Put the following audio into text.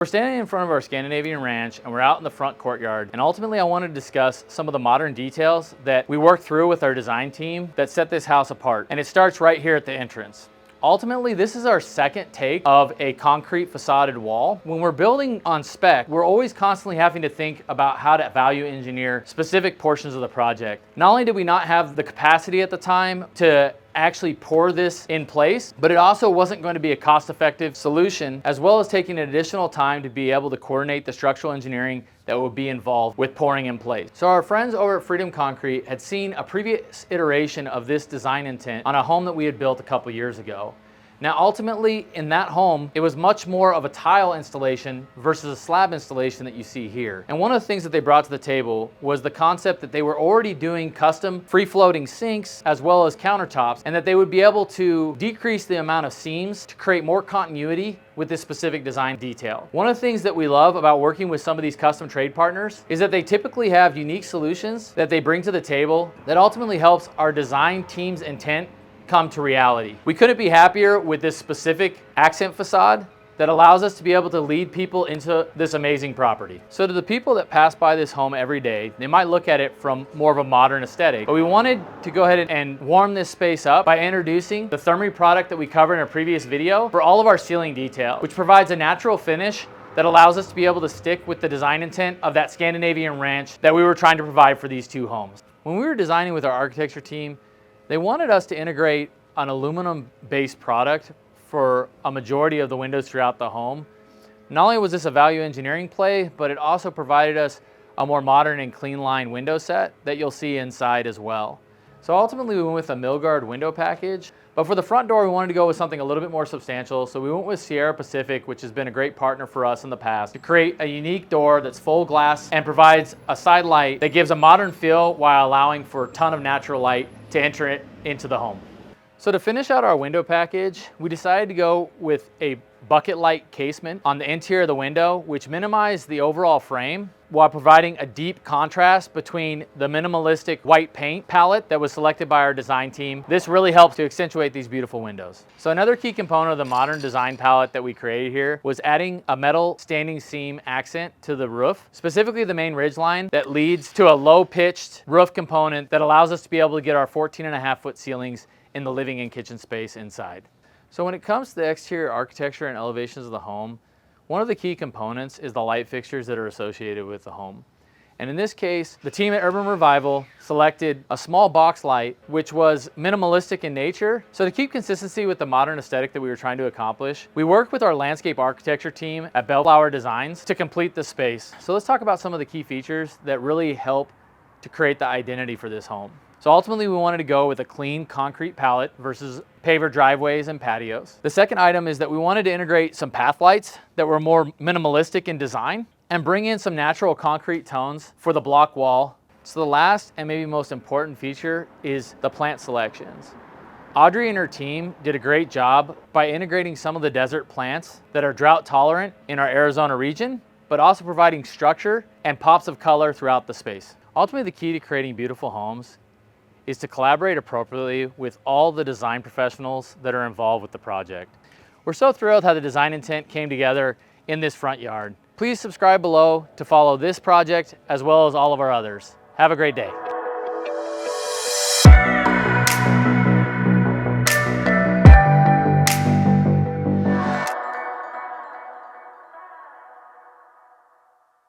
We're standing in front of our Scandinavian Ranch and we're out in the front courtyard, and ultimately I want to discuss some of the modern details that we worked through with our design team that set this house apart. And it starts right here at the entrance. Ultimately, this is our second take of a concrete facaded wall. When we're building on spec, we're always constantly having to think about how to value engineer specific portions of the project. Not only did we not have the capacity at the time to actually pour this in place, but it also wasn't going to be a cost-effective solution, as well as taking additional time to be able to coordinate the structural engineering that would be involved with pouring in place. So our friends over at Freedom Concrete had seen a previous iteration of this design intent on a home that we had built a couple years ago. Now, ultimately, in that home, it was much more of a tile installation versus a slab installation that you see here. And one of the things that they brought to the table was the concept that they were already doing custom free-floating sinks as well as countertops, and that they would be able to decrease the amount of seams to create more continuity with this specific design detail. One of the things that we love about working with some of these custom trade partners is that they typically have unique solutions that they bring to the table that ultimately helps our design team's intent come to reality. We couldn't be happier with this specific accent facade that allows us to be able to lead people into this amazing property. So to the people that pass by this home every day, they might look at it from more of a modern aesthetic, but we wanted to go ahead and warm this space up by introducing the Thermi product that we covered in a previous video for all of our ceiling detail, which provides a natural finish that allows us to be able to stick with the design intent of that Scandinavian Ranch that we were trying to provide for these two homes. When we were designing with our architecture team, they wanted us to integrate an aluminum-based product for a majority of the windows throughout the home. Not only was this a value engineering play, but it also provided us a more modern and clean line window set that you'll see inside as well. So ultimately we went with a Milgard window package, but for the front door we wanted to go with something a little bit more substantial, so we went with Sierra Pacific, which has been a great partner for us in the past, to create a unique door that's full glass and provides a side light that gives a modern feel while allowing for a ton of natural light to enter it into the home. So to finish out our window package, we decided to go with a bucket-like casement on the interior of the window, which minimized the overall frame while providing a deep contrast between the minimalistic white paint palette that was selected by our design team. This really helps to accentuate these beautiful windows. So another key component of the modern design palette that we created here was adding a metal standing seam accent to the roof, specifically the main ridge line that leads to a low-pitched roof component that allows us to be able to get our 14.5-foot ceilings in the living and kitchen space inside. So when it comes to the exterior architecture and elevations of the home, one of the key components is the light fixtures that are associated with the home. And in this case, the team at Urban Revival selected a small box light, which was minimalistic in nature. So to keep consistency with the modern aesthetic that we were trying to accomplish, we worked with our landscape architecture team at Bellflower Designs to complete the space. So let's talk about some of the key features that really help to create the identity for this home. So ultimately we wanted to go with a clean concrete palette versus paver driveways and patios. The second item is that we wanted to integrate some path lights that were more minimalistic in design and bring in some natural concrete tones for the block wall. So the last and maybe most important feature is the plant selections. Audrey and her team did a great job by integrating some of the desert plants that are drought tolerant in our Arizona region, but also providing structure and pops of color throughout the space. Ultimately, the key to creating beautiful homes is to collaborate appropriately with all the design professionals that are involved with the project. We're so thrilled how the design intent came together in this front yard. Please subscribe below to follow this project as well as all of our others. Have a great day.